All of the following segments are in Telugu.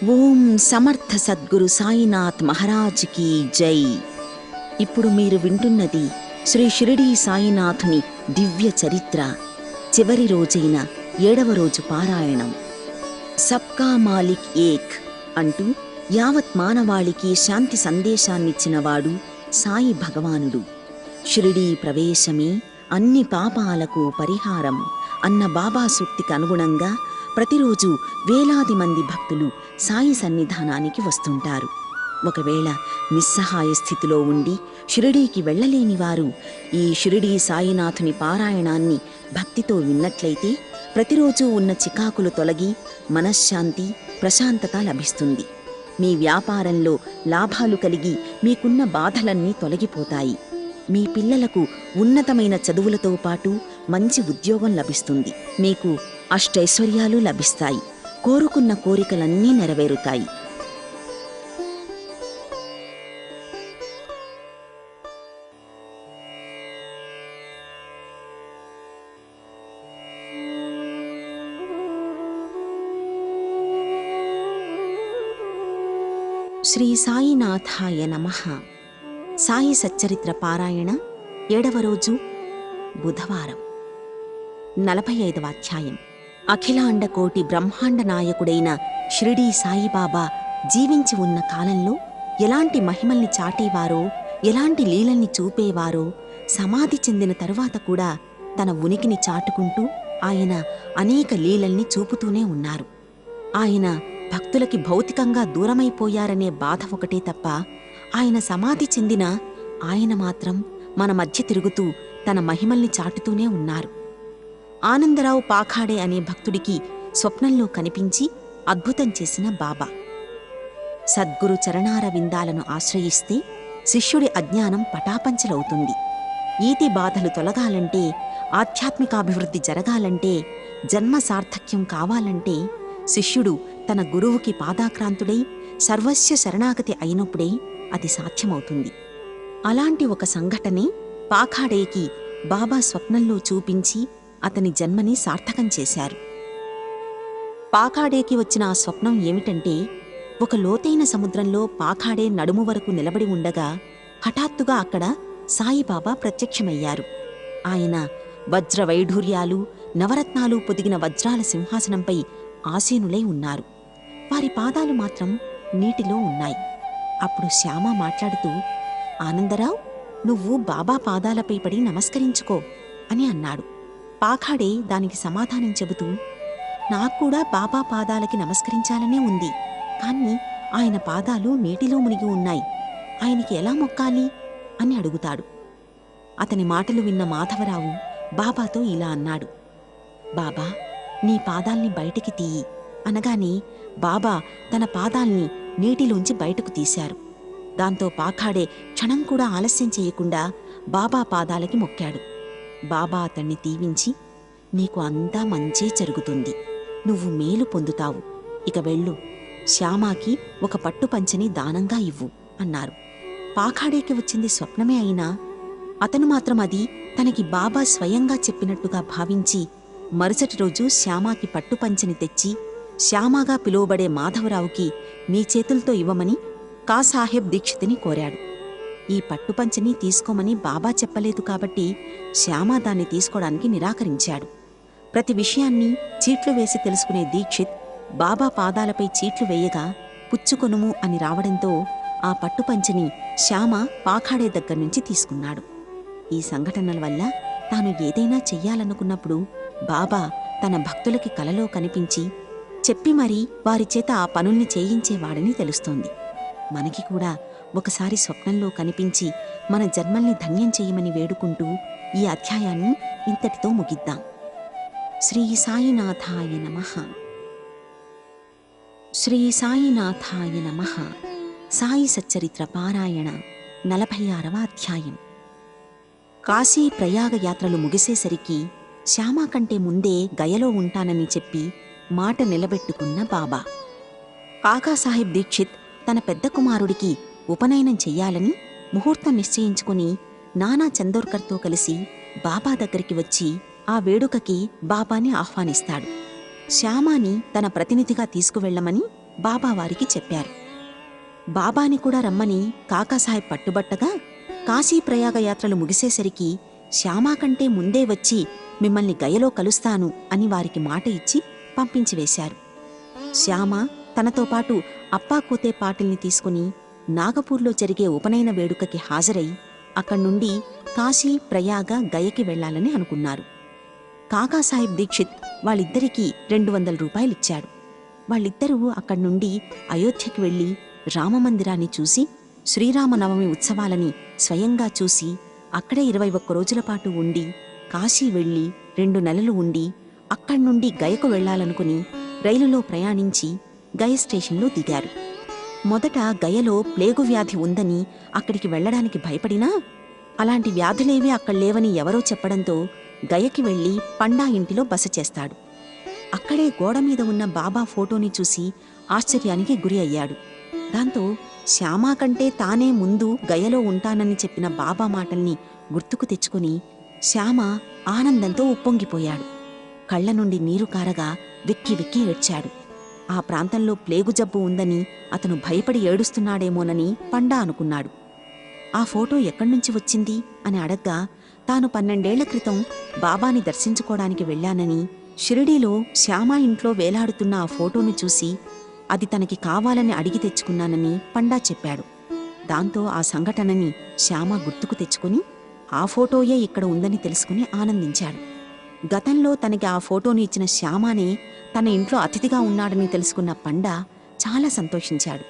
ఓం సమర్థ సద్గురు సాయినాథ్ మహారాజ్ కీ జై. ఇప్పుడు మీరు వింటున్నది శ్రీ షిరిడీ సాయినాథుని దివ్య చరిత్ర చివరి రోజైన 7వ రోజు పారాయణం. సబ్కా మాలిక్ ఏక్ అంటూ యావత్ మానవాళికి శాంతి సందేశాన్నిచ్చినవాడు సాయి భగవానుడు. షిరిడీ ప్రవేశమే అన్ని పాపాలకు పరిహారం అన్న బాబా సూక్తికి అనుగుణంగా ప్రతిరోజు వేలాది మంది భక్తులు సాయి సన్నిధానానికి వస్తుంటారు. ఒకవేళ నిస్సహాయ స్థితిలో ఉండి షిరిడీకి వెళ్ళలేని వారు ఈ షిరిడీ సాయినాథుని పారాయణాన్ని భక్తితో విన్నట్లయితే ప్రతిరోజు ఉన్న చికాకులు తొలగి మనశ్శాంతి, ప్రశాంతత లభిస్తుంది. మీ వ్యాపారంలో లాభాలు కలిగి మీకున్న బాధలన్నీ తొలగిపోతాయి. మీ పిల్లలకు ఉన్నతమైన చదువులతో పాటు మంచి ఉద్యోగం లభిస్తుంది. మీకు అష్టైశ్వర్యాలు లభిస్తాయి. కోరుకున్న కోరికలన్నీ నెరవేరుతాయి. శ్రీ సాయినాథాయ నమః. సాయి సచ్చరిత్ర పారాయణ 7వ రోజు బుధవారం. 45వ అధ్యాయం. అఖిలాండ కోటి బ్రహ్మాండ నాయకుడైన షిరిడీ సాయిబాబా జీవించి ఉన్న కాలంలో ఎలాంటి మహిమల్ని చాటేవారో, ఎలాంటి లీలల్ని చూపేవారో, సమాధి చెందిన తరువాత కూడా తన ఉనికిని చాటుకుంటూ ఆయన అనేక లీలల్ని చూపుతూనే ఉన్నారు. ఆయన భక్తులకి భౌతికంగా దూరమైపోయారనే బాధ ఒకటే తప్ప, ఆయన సమాధి చెందిన ఆయన మాత్రం మన మధ్య తిరుగుతూ తన మహిమల్ని చాటుతూనే ఉన్నారు. ఆనందరావు పాఖాడే అనే భక్తుడికి స్వప్నంలో కనిపించి అద్భుతం చేసిన బాబా. సద్గురు చరణార విందాలను ఆశ్రయిస్తే శిష్యుడి అజ్ఞానం పటాపంచలవుతుంది. ఈతి బాధలు తొలగాలంటే, ఆధ్యాత్మికాభివృద్ధి జరగాలంటే, జన్మ సార్థక్యం కావాలంటే శిష్యుడు తన గురువుకి పాదాక్రాంతుడై సర్వస్య శరణాగతి అయినప్పుడే అది సాధ్యమవుతుంది. అలాంటి ఒక సంఘటనే పాఖాడేకి బాబా స్వప్నంలో చూపించి అతని జన్మని సార్థకం చేశారు. పాఖాడేకి వచ్చిన ఆ స్వప్నం ఏమిటంటే, ఒక లోతైన సముద్రంలో పాఖాడే నడుము వరకు నిలబడి ఉండగా హఠాత్తుగా అక్కడ సాయిబాబా ప్రత్యక్షమయ్యారు. ఆయన వజ్ర వైఢూర్యాలు, నవరత్నాలు పొదిగిన వజ్రాల సింహాసనంపై ఆసీనులై ఉన్నారు. వారి పాదాలు మాత్రం నీటిలో ఉన్నాయి. అప్పుడు శ్యామ మాట్లాడుతూ, ఆనందరావు, నువ్వు బాబా పాదాలపై పడి నమస్కరించుకో అని అన్నాడు. పాఖాడే దానికి సమాధానం చెబుతూ, నాక్కూడా బాబా పాదాలకి నమస్కరించాలనే ఉంది, కాని ఆయన పాదాలు నీటిలో మునిగి ఉన్నాయి, ఆయనకి ఎలా మొక్కాలి అని అడుగుతాడు. అతని మాటలు విన్న మాధవరావు బాబాతో ఇలా అన్నాడు, బాబా, నీ పాదాల్ని బయటికి తీయి అనగానే బాబా తన పాదాల్ని నీటిలోంచి బయటకు తీశారు. దాంతో పాఖాడే క్షణం కూడా ఆలస్యం చేయకుండా బాబా పాదాలకి మొక్కాడు. బాబా అతన్ని దీవించి, నీకు అంతా మంచే జరుగుతుంది, నువ్వు మేలు పొందుతావు, ఇక వెళ్ళు, శ్యామాకి ఒక పట్టుపంచని దానంగా ఇవ్వు అన్నారు. పాఖాడేకి వచ్చింది స్వప్నమే అయినా అతను మాత్రం అది తనకి బాబా స్వయంగా చెప్పినట్టుగా భావించి మరుసటి రోజు శ్యామాకి పట్టుపంచని తెచ్చి శ్యామాగా పిలువబడే మాధవరావుకి మీ చేతులతో ఇవ్వమని కాసాహెబ్ దీక్షితిని కోరాడు. ఈ పట్టుపంచని తీసుకోమని బాబా చెప్పలేదు కాబట్టి శ్యామ దాన్ని తీసుకోవడానికి నిరాకరించాడు. ప్రతి విషయాన్ని చీట్లు వేసి తెలుసుకునే దీక్షిత్ బాబా పాదాలపై చీట్లు వేయగా పుచ్చుకొనుము అని రావడంతో ఆ పట్టుపంచని శ్యామ పాఖాడే దగ్గర్నుంచి తీసుకున్నాడు. ఈ సంఘటనల వల్ల తాను ఏదైనా చెయ్యాలనుకున్నప్పుడు బాబా తన భక్తులకి కలలో కనిపించి చెప్పి మరీ వారి చేత ఆ పనుల్ని చేయించేవాడని తెలుస్తోంది. మనకి కూడా ఒకసారి స్వప్నంలో కనిపించి మన జన్మల్ని ధన్యం చేయమని వేడుకుంటూ ఈ అధ్యాయాన్ని ఇంతటితో ముగిద్దాం. శ్రీ సాయినాథాయ నమః. శ్రీ సాయినాథాయ నమః. సాయి సచ్చరిత్ర పారాయణ 46వ అధ్యాయం. కాశీ ప్రయాగ యాత్రలు ముగిసేసరికి శ్యామ కంటే ముందే గయలో ఉంటానని చెప్పి మాట నిలబెట్టుకున్న బాబా. కాకాసాహెబ్ దీక్షిత్ తన పెద్ద కుమారుడికి ఉపనయనం చెయ్యాలని ముహూర్తం నిశ్చయించుకుని నానా చందోర్కర్తో కలిసి బాబా దగ్గరికి వచ్చి ఆ వేడుకకి బాబాని ఆహ్వానిస్తాడు. శ్యామాని తన ప్రతినిధిగా తీసుకువెళ్లమని బాబావారికి చెప్పారు. బాబాని కూడా రమ్మని కాకాసాహెబ్ పట్టుబట్టగా కాశీప్రయాగ యాత్రలు ముగిసేసరికి శ్యామా కంటే ముందే వచ్చి మిమ్మల్ని గయలో కలుస్తాను అని వారికి మాట ఇచ్చి పంపించివేశారు. శ్యామ తనతో పాటు అప్పాకోతే పాటిల్ని తీసుకుని నాగపూర్లో జరిగే ఉపనయన వేడుకకి హాజరై అక్కడ్నుండి కాశీ ప్రయాగ గయకి వెళ్లాలని అనుకున్నారు. కాకాసాహెబ్ దీక్షిత్ వాళ్ళిద్దరికీ 200 రూపాయలిచ్చాడు. వాళ్ళిద్దరూ అక్కడ్నుండి అయోధ్యకి వెళ్లి రామమందిరాన్ని చూసి శ్రీరామనవమి ఉత్సవాలని స్వయంగా చూసి అక్కడే 21 రోజుల పాటు ఉండి కాశీ వెళ్లి 2 నెలలు ఉండి అక్కడ్నుండి గయకు వెళ్లాలనుకుని రైలులో ప్రయాణించి గయ స్టేషన్లో దిగారు. మొదట గయలో ప్లేగు వ్యాధి ఉందని అక్కడికి వెళ్లడానికి భయపడినా అలాంటి వ్యాధులేవీ అక్కడ్లేవని ఎవరో చెప్పడంతో గయకి వెళ్లి పండా ఇంటిలో బస చేస్తాడు. అక్కడే గోడమీద ఉన్న బాబా ఫోటోని చూసి ఆశ్చర్యానికి గురి అయ్యాడు. దాంతో శ్యామా కంటే తానే ముందు గయలో ఉంటానని చెప్పిన బాబా మాటల్ని గుర్తుకు తెచ్చుకుని శ్యామ ఆనందంతో ఉప్పొంగిపోయాడు. కళ్ల నుండి నీరు కారగా వెక్కి వెక్కి ఏడ్చాడు. ఆ ప్రాంతంలో ప్లేగు జబ్బు ఉందని అతను భయపడి ఏడుస్తున్నాడేమోనని పండా అనుకున్నాడు. ఆ ఫోటో ఎక్కడ్నుంచి వచ్చింది అని అడగ్గా తాను 12 ఏళ్ల క్రితం బాబాని దర్శించుకోవడానికి వెళ్లానని, షిరిడీలో శ్యామా ఇంట్లో వేలాడుతున్న ఆ ఫోటోను చూసి అది తనకి కావాలని అడిగి తెచ్చుకున్నానని పండా చెప్పాడు. దాంతో ఆ సంఘటనని శ్యామ గుర్తుకు తెచ్చుకుని ఆ ఫోటోయే ఇక్కడ ఉందని తెలుసుకుని ఆనందించాడు. గతంలో తనకి ఆ ఫోటోని ఇచ్చిన శ్యామానే తన ఇంట్లో అతిథిగా ఉన్నాడని తెలుసుకున్న పండా చాలా సంతోషించాడు.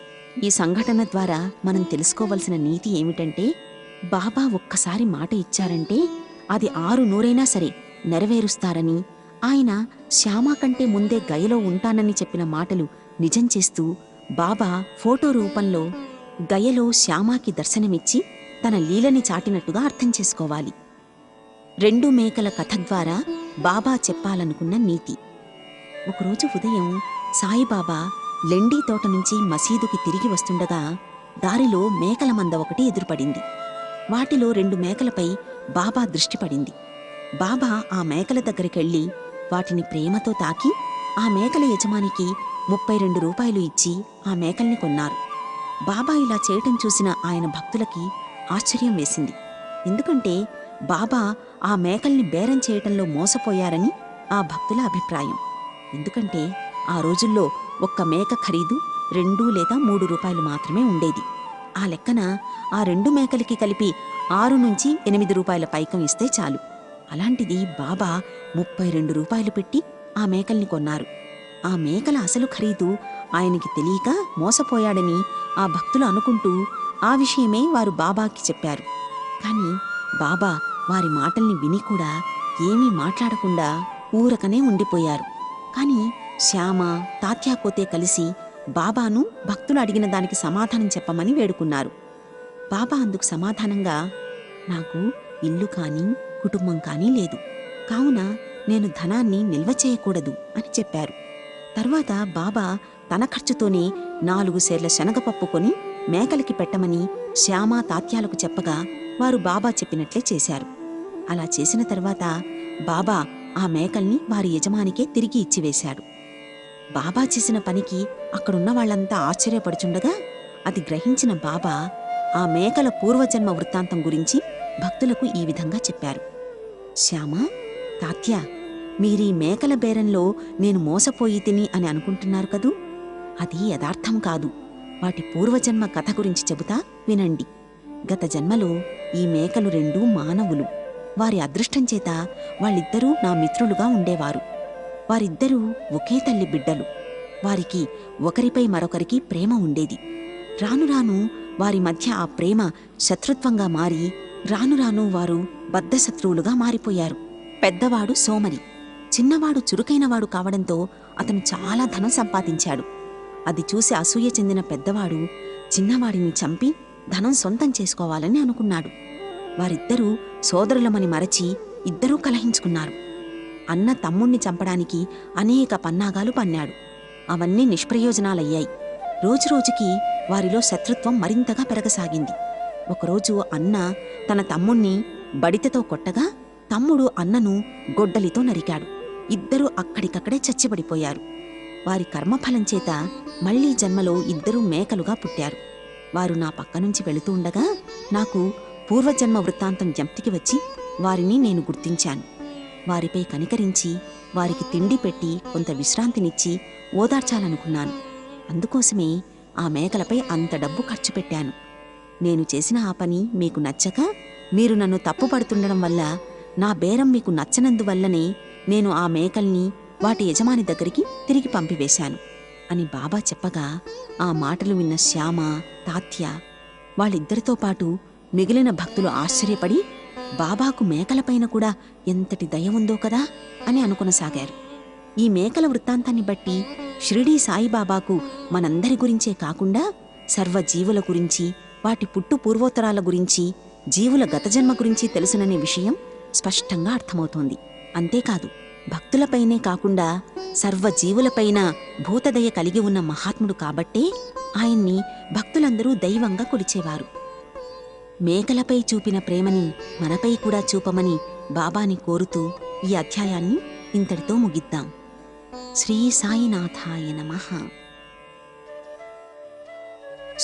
ఈ సంఘటన ద్వారా మనం తెలుసుకోవలసిన నీతి ఏమిటంటే, బాబా ఒక్కసారి మాట ఇచ్చారంటే అది 6 సరే నెరవేరుస్తారని, ఆయన శ్యామా కంటే ముందే గయలో ఉంటానని చెప్పిన మాటలు నిజం చేస్తూ బాబా ఫోటో రూపంలో గయలో శ్యామాకి దర్శనమిచ్చి తన లీలని చాటినట్టుగా అర్థం చేసుకోవాలి. 2 మేకల కథ ద్వారా బాబా చెప్పాలనుకున్న నీతి. ఒకరోజు ఉదయం సాయిబాబా లెండీ తోట నుంచి మసీదుకి తిరిగి వస్తుండగా దారిలో మేకల మంద ఒకటి ఎదురుపడింది. వాటిలో 2 మేకలపై బాబా దృష్టి పడింది. బాబా ఆ మేకల దగ్గరికెళ్ళి వాటిని ప్రేమతో తాకి ఆ మేకల యజమానికి 32 రూపాయలు ఇచ్చి ఆ మేకల్ని కొన్నారు. బాబా ఇలా చేయటం చూసిన ఆయన భక్తులకి ఆశ్చర్యం వేసింది. ఎందుకంటే బాబా ఆ మేకల్ని బేరం చేయటంలో మోసపోయారని ఆ భక్తుల అభిప్రాయం. ఎందుకంటే ఆ రోజుల్లో ఒక్క మేక ఖరీదు 2 లేదా 3 రూపాయలు మాత్రమే ఉండేది. ఆ లెక్కన ఆ 2 మేకలకి కలిపి 6 నుంచి 8 రూపాయల పైకం ఇస్తే చాలు. అలాంటిది బాబా 32 రూపాయలు పెట్టి ఆ మేకల్ని కొన్నారు. ఆ మేకల అసలు ఖరీదు ఆయనకి తెలియక మోసపోయాడని ఆ భక్తులు అనుకుంటూ ఆ విషయమే వారు బాబాకి చెప్పారు. కాని బాబా వారి మాటల్ని విని కూడా ఏమీ మాట్లాడకుండా ఊరకనే ఉండిపోయారు. కాని శ్యామ, తాత్యాకోతే కలిసి బాబాను భక్తులు అడిగిన దానికి సమాధానం చెప్పమని వేడుకున్నారు. బాబా అందుకు సమాధానంగా, నాకు ఇల్లు కానీ కుటుంబం కానీ లేదు, కావున నేను ధనాన్ని నిల్వ చేయకూడదు అని చెప్పారు. తర్వాత బాబా తన ఖర్చుతోనే 4 సేర్ల శనగపప్పు కొని మేకలకి పెట్టమని శ్యామ, తాత్యాలకు చెప్పగా వారు బాబా చెప్పినట్లే చేశారు. అలా చేసిన తర్వాత బాబా ఆ మేకల్ని వారి యజమానికే తిరిగి ఇచ్చివేశాడు. బాబా చేసిన పనికి అక్కడున్న వాళ్లంతా ఆశ్చర్యపడుచుండగా అది గ్రహించిన బాబా ఆ మేకల పూర్వజన్మ వృత్తాంతం గురించి భక్తులకు ఈ విధంగా చెప్పారు. శ్యామ, తాత్య, మీరీ మేకల బేరంలో నేను మోసపోయి తిని అని అనుకుంటున్నారు కదూ, అది యథార్థం కాదు. వాటి పూర్వజన్మ కథ గురించి చెబుతా వినండి. గత జన్మలో ఈ మేకలు 2 మానవులు. వారి అదృష్టం చేత వాళ్ళిద్దరూ నా మిత్రులుగా ఉండేవారు. వారిద్దరూ ఒకే తల్లి బిడ్డలు. వారికి ఒకరిపై మరొకరికి ప్రేమ ఉండేది. రాను రాను వారి మధ్య ఆ ప్రేమ శత్రుత్వంగా మారి రాను రాను వారు బద్ధశత్రువులుగా మారిపోయారు. పెద్దవాడు సోమరి, చిన్నవాడు చురుకైనవాడు కావడంతో అతను చాలా ధనం సంపాదించాడు. అది చూసి అసూయ చెందిన పెద్దవాడు చిన్నవాడిని చంపి ధనం సొంతం చేసుకోవాలని అనుకున్నాడు. వారిద్దరూ సోదరులమని మరచి ఇద్దరూ కలహించుకున్నారు. అన్న తమ్ముణ్ణి చంపడానికి అనేక పన్నాగాలు పన్నాడు. అవన్నీ నిష్ప్రయోజనాలయ్యాయి. రోజురోజుకి వారిలో శత్రుత్వం మరింతగా పెరగసాగింది. ఒకరోజు అన్న తన తమ్ముణ్ణి బడితతో కొట్టగా తమ్ముడు అన్నను గొడ్డలితో నరికాడు. ఇద్దరూ అక్కడికక్కడే చచ్చిపడిపోయారు. వారి కర్మఫలం చేత మళ్లీ జన్మలో 2 మేకలుగా పుట్టారు. వారు నా పక్కనుంచి వెళుతూ ఉండగా నాకు పూర్వజన్మ వృత్తాంతం జ్ఞప్తికి వచ్చి వారిని నేను గుర్తించాను. వారిపై కనికరించి వారికి తిండి పెట్టి కొంత విశ్రాంతినిచ్చి ఓదార్చాలనుకున్నాను. అందుకోసమే ఆ మేకలపై అంత డబ్బు ఖర్చు పెట్టాను. నేను చేసిన ఆ పని మీకు నచ్చక మీరు నన్ను తప్పుపడుతుండడం వల్ల, నా బేరం మీకు నచ్చనందువల్లనే నేను ఆ మేకల్ని వాటి యజమాని దగ్గరికి తిరిగి పంపివేశాను అని బాబా చెప్పగా ఆ మాటలు విన్న శ్యామ, తాత్య వాళ్ళిద్దరితో పాటు మిగిలిన భక్తులు ఆశ్చర్యపడి బాబాకు మేకలపైన కూడా ఎంతటి దయ ఉందో కదా అని అనుకొనసాగారు. ఈ మేకల వృత్తాంతాన్ని బట్టి షిరిడీ సాయిబాబాకు మనందరి గురించే కాకుండా సర్వజీవుల గురించి, వాటి పుట్టు పూర్వోత్తరాల గురించి, జీవుల గతజన్మ గురించి తెలుసుననే విషయం స్పష్టంగా అర్థమవుతోంది. అంతేకాదు, భక్తులపైనే కాకుండా సర్వజీవులపైన భూతదయ కలిగి ఉన్న మహాత్ముడు కాబట్టే ఆయన్ని భక్తులందరూ దైవంగా కొలిచేవారు. మేకలపై చూపిన ప్రేమని మనపై కూడా చూపమని బాబాని కోరుతూ ఈ అధ్యాయాన్ని ఇంతటితో ముగిద్దాం. శ్రీ సాయినాథాయ నమః.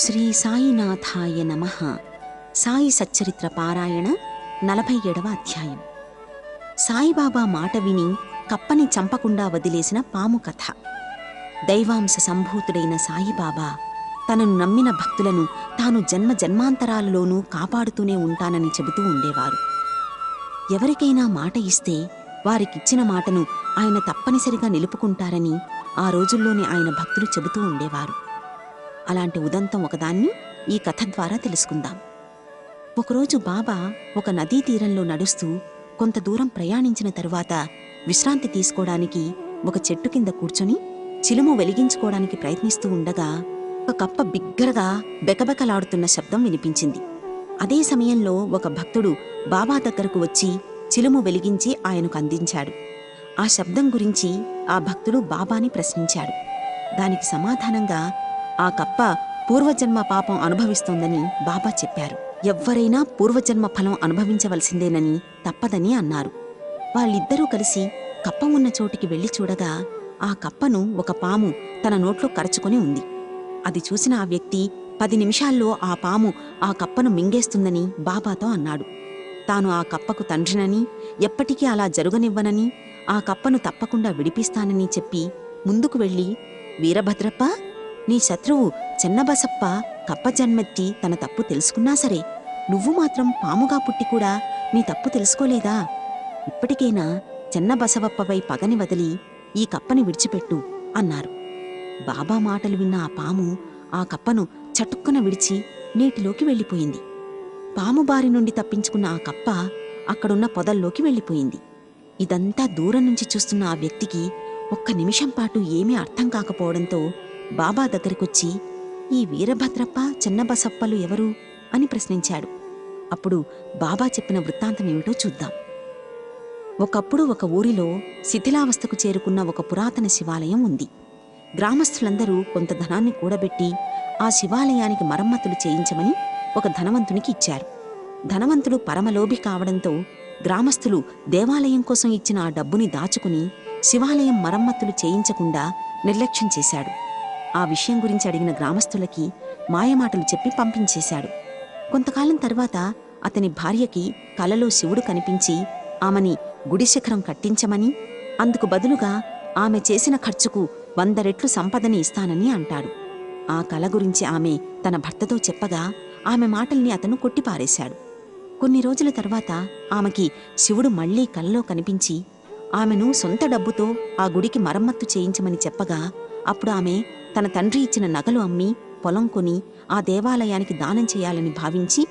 శ్రీ సాయినాథాయ నమః. సాయి సచ్చరిత్ర పారాయణ 47వ అధ్యాయం. సాయిబాబా మాట విని కప్పని చంపకుండా వదిలేసిన పాము కథ. దైవాంశ సంభూతుడైన సాయిబాబా తనను నమ్మిన భక్తులను తాను జన్మ జన్మాంతరాలలోనూ కాపాడుతూనే ఉంటానని చెబుతూ ఉండేవారు. ఎవరికైనా మాట ఇస్తే వారికిచ్చిన మాటను ఆయన తప్పనిసరిగా నిలుపుకుంటారని ఆ రోజుల్లోనే ఆయన భక్తులు చెబుతూ ఉండేవారు. అలాంటి ఉదంతం ఒకదాన్ని ఈ కథ ద్వారా తెలుసుకుందాం. ఒకరోజు బాబా ఒక నదీ తీరంలో నడుస్తూ కొంత దూరం ప్రయాణించిన తరువాత విశ్రాంతి తీసుకోవడానికి ఒక చెట్టు కింద కూర్చొని చిలుము వెలిగించుకోవడానికి ప్రయత్నిస్తూ ఉండగా ఒక కప్ప బిగ్గరగా బెకబెకలాడుతున్న శబ్దం వినిపించింది. అదే సమయంలో ఒక భక్తుడు బాబా దగ్గరకు వచ్చి చిలుము వెలిగించి ఆయనకు అందించాడు. ఆ శబ్దం గురించి ఆ భక్తుడు బాబాని ప్రశ్నించాడు. దానికి సమాధానంగా ఆ కప్ప పూర్వజన్మ పాపం అనుభవిస్తోందని బాబా చెప్పారు. ఎవ్వరైనా పూర్వజన్మ ఫలం అనుభవించవలసిందేనని తప్పదని అన్నారు. వాళ్ళిద్దరూ కలిసి కప్ప ఉన్న చోటికి వెళ్లి చూడగా ఆ కప్పను ఒక పాము తన నోట్లో కరచుకొని ఉంది. అది చూసిన ఆ వ్యక్తి 10 నిమిషాల్లో ఆ పాము ఆ కప్పను మింగేస్తుందని బాబాతో అన్నాడు. తాను ఆ కప్పకు తండ్రినని, ఎప్పటికీ అలా జరుగనివ్వనని, ఆ కప్పను తప్పకుండా విడిపిస్తానని చెప్పి ముందుకు వెళ్ళి, వీరభద్రప్ప, నీ శత్రువు చెన్నబసప్ప కప్ప జన్మెత్తి తన తప్పు తెలుసుకున్నా సరే, నువ్వు మాత్రం పాముగా పుట్టి కూడా నీ తప్పు తెలుసుకోలేదా? ఇప్పటికైనా చెన్నబసవప్పపై పగని వదిలి ఈ కప్పని విడిచిపెట్టు అన్నారు. బాబా మాటలు విన్న ఆ పాము ఆ కప్పను చటుక్కున విడిచి నీటిలోకి వెళ్ళిపోయింది. పాము బారి నుండి తప్పించుకున్న ఆ కప్ప అక్కడున్న పొదల్లోకి వెళ్ళిపోయింది. ఇదంతా దూరం నుంచి చూస్తున్న ఆ వ్యక్తికి ఒక్క నిమిషం పాటు ఏమీ అర్థం కాకపోవడంతో బాబా దగ్గరికొచ్చి, ఈ వీరభద్రప్ప చెన్నబసప్పలు ఎవరు అని ప్రశ్నించాడు. అప్పుడు బాబా చెప్పిన వృత్తాంతం ఏమిటో చూద్దాం. ఒకప్పుడు ఒక ఊరిలో శిథిలావస్థకు చేరుకున్న ఒక పురాతన శివాలయం ఉంది. గ్రామస్తులందరూ కొంత ధనాన్ని కూడబెట్టి ఆ శివాలయానికి మరమ్మతులు చేయించమని ఒక ధనవంతునికి ఇచ్చారు. ధనవంతుడు పరమలోభి కావడంతో గ్రామస్తులు దేవాలయం కోసం ఇచ్చిన ఆ డబ్బుని దాచుకుని శివాలయం మరమ్మతులు చేయించకుండా నిర్లక్ష్యం చేశాడు. ఆ విషయం గురించి అడిగిన గ్రామస్తులకి మాయమాటలు చెప్పి పంపించేశాడు. కొంతకాలం తర్వాత అతని భార్యకి కలలో శివుడు కనిపించి ఆమెని గుడి శిఖరం కట్టించమని, అందుకు బదులుగా ఆమె చేసిన ఖర్చుకు 100 రెట్లు సంపదని ఇస్తానని అంటాడు. ఆ కల గురించి ఆమె తన భర్తతో చెప్పగా ఆమె మాటల్ని అతను కొట్టిపారేశాడు. కొన్ని రోజుల తర్వాత ఆమెకి శివుడు మళ్లీ కలలో కనిపించి ఆమెను సొంత డబ్బుతో ఆ గుడికి మరమ్మత్తు చేయించమని చెప్పగా అప్పుడు ఆమె తన తండ్రి ఇచ్చిన నగలు అమ్మి పొలం కొని ఆ దేవాలయానికి దానం చేయాలని భావించి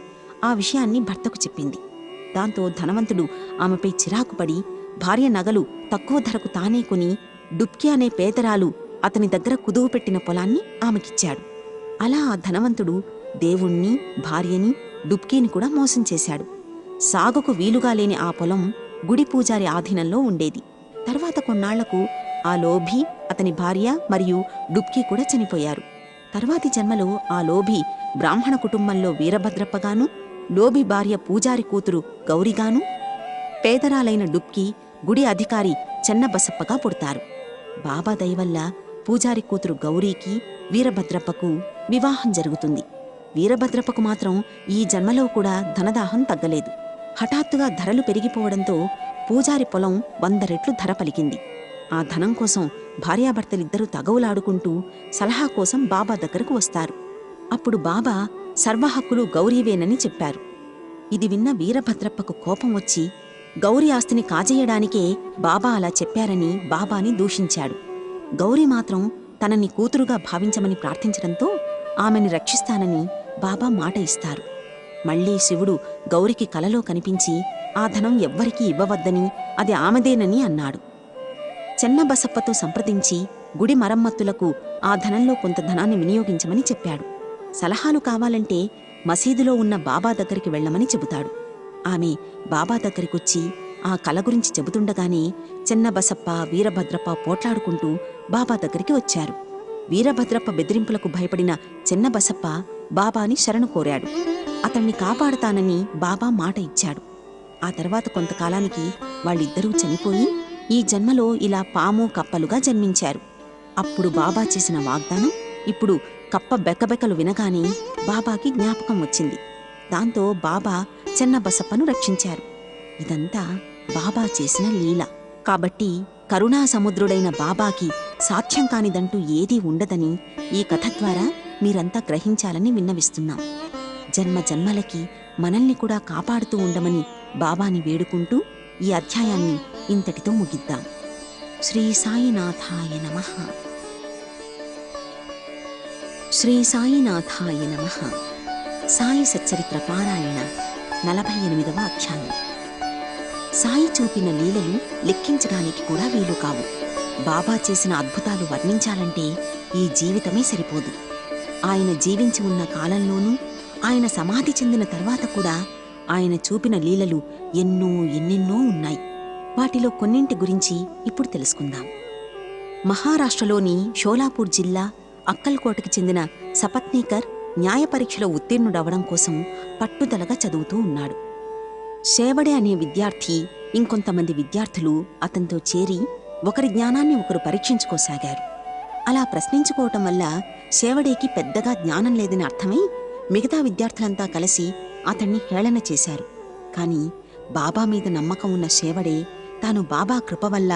ఆ విషయాన్ని భర్తకు చెప్పింది. దాంతో ధనవంతుడు ఆమెపై చిరాకుపడి భార్య నగలు తక్కువ ధరకు తానే కొని డుబ్కి అనే పేదరాలు అతని దగ్గర కుదువు పెట్టిన పొలాన్ని ఆమెకిచ్చాడు. అలా ఆ ధనవంతుడు దేవుణ్ణి, భార్యని, డుబ్కీని కూడా మోసం చేశాడు. సాగుకు వీలుగా లేని ఆ పొలం గుడి పూజారి ఆధీనంలో ఉండేది. తర్వాత కొన్నాళ్లకు ఆ లోభి, అతని భార్య మరియు డుబ్కీ కూడా చనిపోయారు. తర్వాతి జన్మలో ఆ లోభి బ్రాహ్మణ కుటుంబంలో వీరభద్రప్పగాను, లోభి భార్య పూజారి కూతురు గౌరిగాను, పేదరాలైన డుబ్కీ గుడి అధికారి చెన్నబసప్పగా పుడతారు. బాబా దయవల్ల పూజారి కూతురు గౌరీకి వీరభద్రప్పకు వివాహం జరుగుతుంది. వీరభద్రప్పకు మాత్రం ఈ జన్మలో కూడా ధనదాహం తగ్గలేదు. హఠాత్తుగా ధరలు పెరిగిపోవడంతో పూజారి పొలం 100 రెట్లు ధర పలికింది. ఆ ధనం కోసం భార్యాభర్తలిద్దరూ తగవులాడుకుంటూ సలహా కోసం బాబా దగ్గరకు వస్తారు. అప్పుడు బాబా సర్వహక్కులు గౌరీవేనని చెప్పారు. ఇది విన్న వీరభద్రప్పకు కోపం వచ్చి గౌరీ ఆస్తిని కాజేయడానికే బాబా అలా చెప్పారని బాబాని దూషించాడు. గౌరీ మాత్రం తనని కూతురుగా భావించమని ప్రార్థించడంతో ఆమెని రక్షిస్తానని బాబా మాట ఇస్తారు. మళ్లీ శివుడు గౌరికి కలలో కనిపించి ఆ ధనం ఎవ్వరికీ ఇవ్వవద్దని, అది ఆమెదేనని అన్నాడు. చెన్నబసప్పతో సంప్రదించి గుడి మరమ్మతులకు ఆ ధనంలో కొంత ధనాన్ని వినియోగించమని చెప్పాడు. సలహాలు కావాలంటే మసీదులో ఉన్న బాబా దగ్గరికి వెళ్లమని చెబుతాడు. ఆమె బాబా దగ్గరికొచ్చి ఆ కల గురించి చెబుతుండగానే చెన్నబసప్ప, వీరభద్రప్ప పోట్లాడుకుంటూ బాబా దగ్గరికి వచ్చారు. వీరభద్రప్ప బెదిరింపులకు భయపడిన చెన్నబసప్ప బాబాని శరణు కోరాడు. అతన్ని కాపాడతానని బాబా మాట ఇచ్చాడు. ఆ తర్వాత కొంతకాలానికి వాళ్ళిద్దరూ చనిపోయి ఈ జన్మలో ఇలా పాము కప్పలుగా జన్మించారు. అప్పుడు బాబా చేసిన వాగ్దానం ఇప్పుడు కప్ప బెక్కబెక్కలు వినగానే బాబాకి జ్ఞాపకం వచ్చింది. దాంతో బాబా చెన్నబసప్పను రక్షించారు. ఇదంతా బాబా చేసిన లీల. కాబట్టి కరుణా సముద్రుడైన బాబాకి సాధ్యం కానిదంటూ ఏదీ ఉండదని ఈ కథ ద్వారా మీరంతా గ్రహించాలని విన్నవిస్తున్నాం. జన్మ జన్మలకి మనల్ని కూడా కాపాడుతూ ఉండమని బాబాని వేడుకుంటూ ఈ అధ్యాయాన్ని ఇంతటితో ముగిద్దాం. శ్రీ సాయినాథాయ నమః. శ్రీ సాయినాథాయ నమః. సాయి సచ్చరిత్ర పారాయణ 48వ అధ్యాయం. సాయి చూపిన లీలలు లెక్కించడానికి కూడా వీలు కావు. బాబా చేసిన అద్భుతాలు వర్ణించాలంటే ఈ జీవితమే సరిపోదు. ఆయన జీవించి ఉన్న కాలంలోనూ, ఆయన సమాధి చెందిన తర్వాత కూడా ఆయన చూపిన లీలలు ఎన్నెన్నో ఉన్నాయి. వాటిలో కొన్నింటి గురించి ఇప్పుడు తెలుసుకుందాం. మహారాష్ట్రలోని షోలాపూర్ జిల్లా అక్కల్కోటకి చెందిన సపత్నీకర్ న్యాయ పరీక్షలో ఉత్తీర్ణుడవడం కోసం పట్టుదలగా చదువుతూ ఉన్నాడు. షేవడే అనే విద్యార్థి, ఇంకొంతమంది విద్యార్థులు అతనితో చేరి ఒకరి జ్ఞానాన్ని ఒకరు పరీక్షించుకోసాగారు. అలా ప్రశ్నించుకోవటం వల్ల షేవడేకి పెద్దగా జ్ఞానం లేదని అర్థమై మిగతా విద్యార్థులంతా కలిసి అతన్ని హేళన చేశారు. కాని బాబా మీద నమ్మకం ఉన్న షేవడే తాను బాబా కృప వల్ల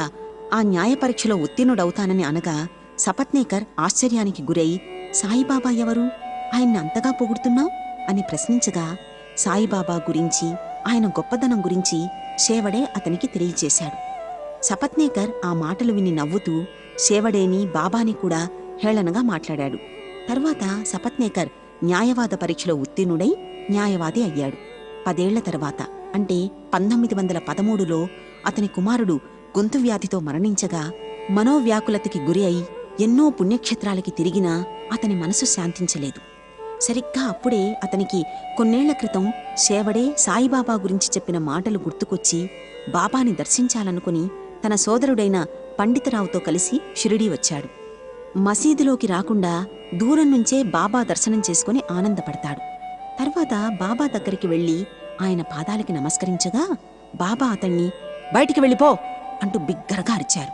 ఆ న్యాయ పరీక్షలో ఉత్తీర్ణుడవుతానని అనగా సపత్నేకర్ ఆశ్చర్యానికి గురై, సాయిబాబా ఎవరు, ఆయన్ని అంతగా పొగుడుతున్నావు అని ప్రశ్నించగా సాయిబాబా గురించి, ఆయన గొప్పదనం గురించి షేవడే అతనికి తెలియచేశాడు. సపత్నేకర్ ఆ మాటలు విని నవ్వుతూ షేవడేని, బాబాని కూడా హేళనగా మాట్లాడాడు. తర్వాత సపత్నేకర్ న్యాయవాద పరీక్షలో ఉత్తీర్ణుడై న్యాయవాది అయ్యాడు. 10 ఏళ్ల తర్వాత అంటే 1913లో అతని కుమారుడు గొంతు వ్యాధితో మరణించగా మనోవ్యాకులతకి గురి అయి ఎన్నో పుణ్యక్షేత్రాలకి తిరిగినా అతని మనసు శాంతించలేదు. సరిగ్గా అప్పుడే అతనికి కొన్నేళ్ల క్రితం షేవడే సాయిబాబా గురించి చెప్పిన మాటలు గుర్తుకొచ్చి బాబాని దర్శించాలనుకుని తన సోదరుడైన పండితరావుతో కలిసి షిరిడీ వచ్చాడు. మసీదులోకి రాకుండా దూరం నుంచే బాబా దర్శనం చేసుకుని ఆనందపడతాడు. తర్వాత బాబా దగ్గరికి వెళ్లి ఆయన పాదాలకి నమస్కరించగా బాబా అతన్ని బయటికి వెళ్ళిపో అంటూ బిగ్గరగా అరిచారు.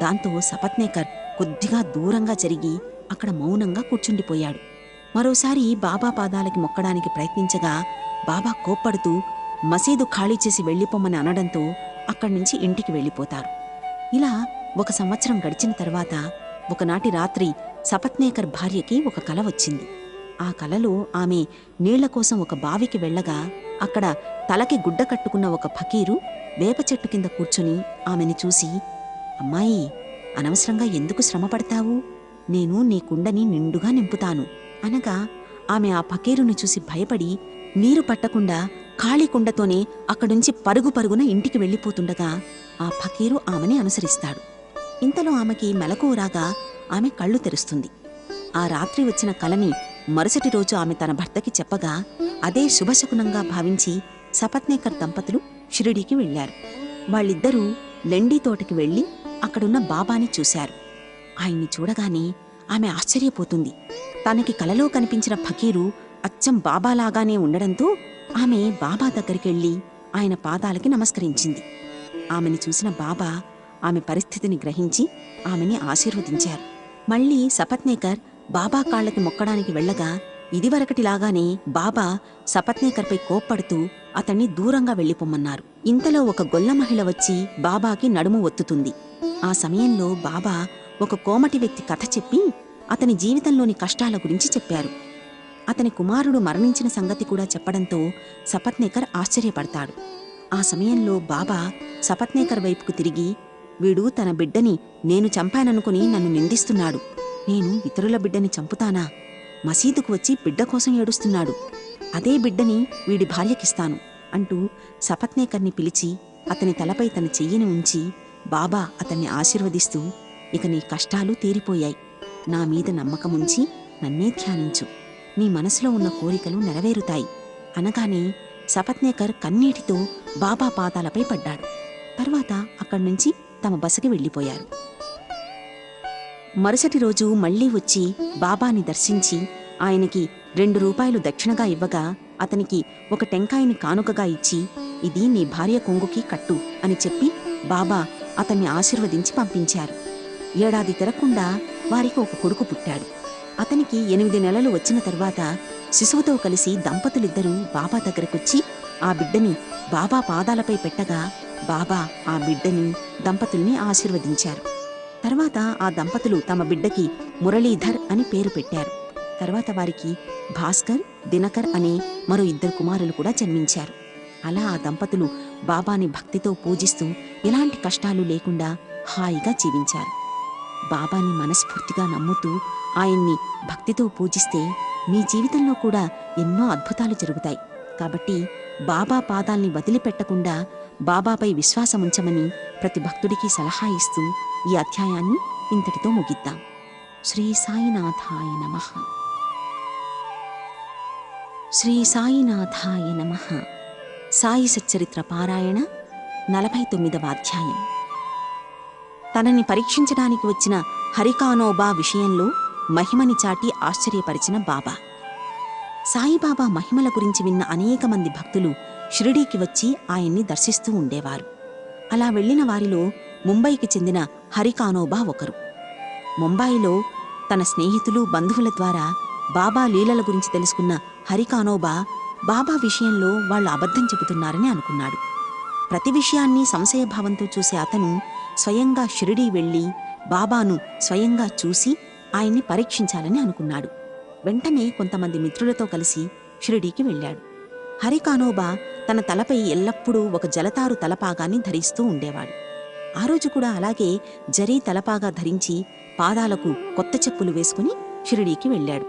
దాంతో సపత్నేకర్ కొద్దిగా దూరంగా జరిగి అక్కడ మౌనంగా కూర్చుండిపోయాడు. మరోసారి బాబా పాదాలకి మొక్కడానికి ప్రయత్నించగా బాబా కోప్పడుతూ మసీదు ఖాళీ చేసి వెళ్ళిపోమని అనడంతో అక్కడ్నుంచి ఇంటికి వెళ్ళిపోతారు. ఇలా 1 సంవత్సరం గడిచిన తర్వాత ఒకనాటి రాత్రి సపత్నేకర్ భార్యకి ఒక కల వచ్చింది. ఆ కలలో ఆమె నీళ్ల కోసం ఒక బావికి వెళ్లగా అక్కడ తలకి గుడ్డ కట్టుకున్న ఒక ఫకీరు వేప చెట్టు కింద కూర్చుని ఆమెని చూసి, అమ్మాయి, అనవసరంగా ఎందుకు శ్రమపడతావు, నేను నీ కుండని నిండుగా నింపుతాను అనగా ఆమె ఆ ఫకీరుని చూసి భయపడి నీరు పట్టకుండా ఖాళీ కుండతోనే అక్కడుంచి పరుగున ఇంటికి వెళ్ళిపోతుండగా ఆ ఫకీరు ఆమెని అనుసరిస్తాడు. ఇంతలో ఆమెకి మెలకువ రాగా ఆమె కళ్ళు తెరుస్తుంది. ఆ రాత్రి వచ్చిన కలని మరుసటి రోజు ఆమె తన భర్తకి చెప్పగా అదే శుభశకునంగా భావించి సపత్నేకర్ దంపతులు షిరిడీకి వెళ్లారు. వాళ్ళిద్దరూ లెండీ తోటకి వెళ్లి అక్కడున్న బాబాని చూశారు. ఆయన్ని చూడగానే ఆమె ఆశ్చర్యపోతుంది. తనకి కలలో కనిపించిన ఫకీరు అచ్చం బాబాలాగానే ఉండడంతో ఆమె బాబా దగ్గరికెళ్లి ఆయన పాదాలకి నమస్కరించింది. ఆమెని చూసిన బాబా ఆమె పరిస్థితిని గ్రహించి ఆమెని ఆశీర్వదించారు. మళ్ళీ సపత్నేకర్ బాబా కాళ్ళకి మొక్కడానికి వెళ్ళగా ఇదివరకటిలాగానే బాబా సపత్నేకర్పై కోప్పడుతూ అతన్ని దూరంగా వెళ్ళిపోమ్మన్నారు. ఇంతలో ఒక గొల్ల మహిళ వచ్చి బాబాకి నడుము ఒత్తుతుంది. ఆ సమయంలో బాబా ఒక కోమటి వ్యక్తి కథ చెప్పి అతని జీవితంలోని కష్టాల గురించి చెప్పారు. అతని కుమారుడు మరణించిన సంగతి కూడా చెప్పడంతో సపత్నేకర్ ఆశ్చర్యపడతాడు. ఆ సమయంలో బాబా సపత్నేకర్ వైపుకు తిరిగి, వీడు తన బిడ్డని నేను చంపాననుకుని నన్ను నిందిస్తున్నాడు. నేను ఇతరుల బిడ్డని చంపుతానా? మసీదుకు వచ్చి బిడ్డ కోసం ఏడుస్తున్నాడు. అదే బిడ్డని వీడి భార్యకిస్తాను అంటూ సపత్నేకర్ని పిలిచి అతని తలపై తన చెయ్యిని ఉంచి బాబా అతన్ని ఆశీర్వదిస్తూ, ఇక నీ కష్టాలు తీరిపోయాయి. నా మీద నమ్మకముంచి నన్నే ధ్యానించు. నీ మనసులో ఉన్న కోరికలు నెరవేరుతాయి అనగానే సపత్నేకర్ కన్నీటితో బాబా పాదాలపై పడ్డాడు. తర్వాత అక్కడ్నుంచి తమ బసకి వెళ్ళిపోయారు. మరుసటి రోజు మళ్లీ వచ్చి బాబాని దర్శించి ఆయనకి 2 రూపాయలు దక్షిణగా ఇవ్వగా అతనికి ఒక టెంకాయని కానుకగా ఇచ్చి, ఇది నీ భార్య కొంగుకి కట్టు అని చెప్పి బాబా అతన్ని ఆశీర్వదించి పంపించారు. ఏడాది తిరగకుండా వారికి ఒక కొడుకు పుట్టాడు. అతనికి 8 నెలలు వచ్చిన తర్వాత శిశువుతో కలిసి దంపతులిద్దరూ బాబా దగ్గరకొచ్చి ఆ బిడ్డని బాబా పాదాలపై పెట్టగా బాబా ఆ బిడ్డని దంపతుల్ని ఆశీర్వదించారు. తర్వాత ఆ దంపతులు తమ బిడ్డకి మురళీధర్ అని పేరు పెట్టారు. తర్వాత వారికి భాస్కర్, దినకర్ అనే మరో 2 కుమారులు కూడా జన్మించారు. అలా ఆ దంపతులు బాబాని భక్తితో పూజిస్తూ ఎలాంటి కష్టాలు లేకుండా హాయిగా జీవించారు. బాబాని మనస్ఫూర్తిగా నమ్ముతూ ఆయన్ని భక్తితో పూజిస్తే మీ జీవితంలో కూడా ఎన్నో అద్భుతాలు జరుగుతాయి. కాబట్టి బాబా పాదాల్ని వదిలిపెట్టకుండా బాబాపై విశ్వాసముంచమని ప్రతి భక్తుడికి సలహా ఇస్తూ ఈ అధ్యాయాన్ని ఇంతటితో ముగిద్దాం. శ్రీ సాయినాథాయ నమః. శ్రీ సాయినాథాయ నమః. సాయి సచ్చరిత్ర పారాయణ 49వ అధ్యాయం. తనని పరీక్షించడానికి వచ్చిన హరికానోబా విషయంలో మహిమని చాటి ఆశ్చర్యపరిచిన బాబా. సాయిబాబా మహిమల గురించి విన్న అనేక మంది భక్తులు షిరిడీకి వచ్చి ఆయన్ని దర్శిస్తూ ఉండేవారు. అలా వెళ్లిన వారిలో ముంబైకి చెందిన హరికానోబా ఒకరు. ముంబాయిలో తన స్నేహితులు, బంధువుల ద్వారా బాబా లీలల గురించి తెలుసుకున్న హరికానోబా బాబా విషయంలో వాళ్ళు అబద్ధం చెబుతున్నారని అనుకున్నాడు. ప్రతి విషయాన్ని సంశయభావంతో చూసే అతను స్వయంగా షిరిడీ వెళ్లి బాబాను స్వయంగా చూసి ఆయన్ని పరీక్షించాలని అనుకున్నాడు. వెంటనే కొంతమంది మిత్రులతో కలిసి షిరిడీకి వెళ్ళాడు. హరికానోబా తన తలపై ఎల్లప్పుడూ ఒక జలతారు తలపాగాన్ని ధరిస్తూ ఉండేవాడు. ఆ రోజు కూడా అలాగే జరీ తలపాగా ధరించి పాదాలకు కొత్త చెప్పులు వేసుకుని షిరిడీకి వెళ్ళాడు.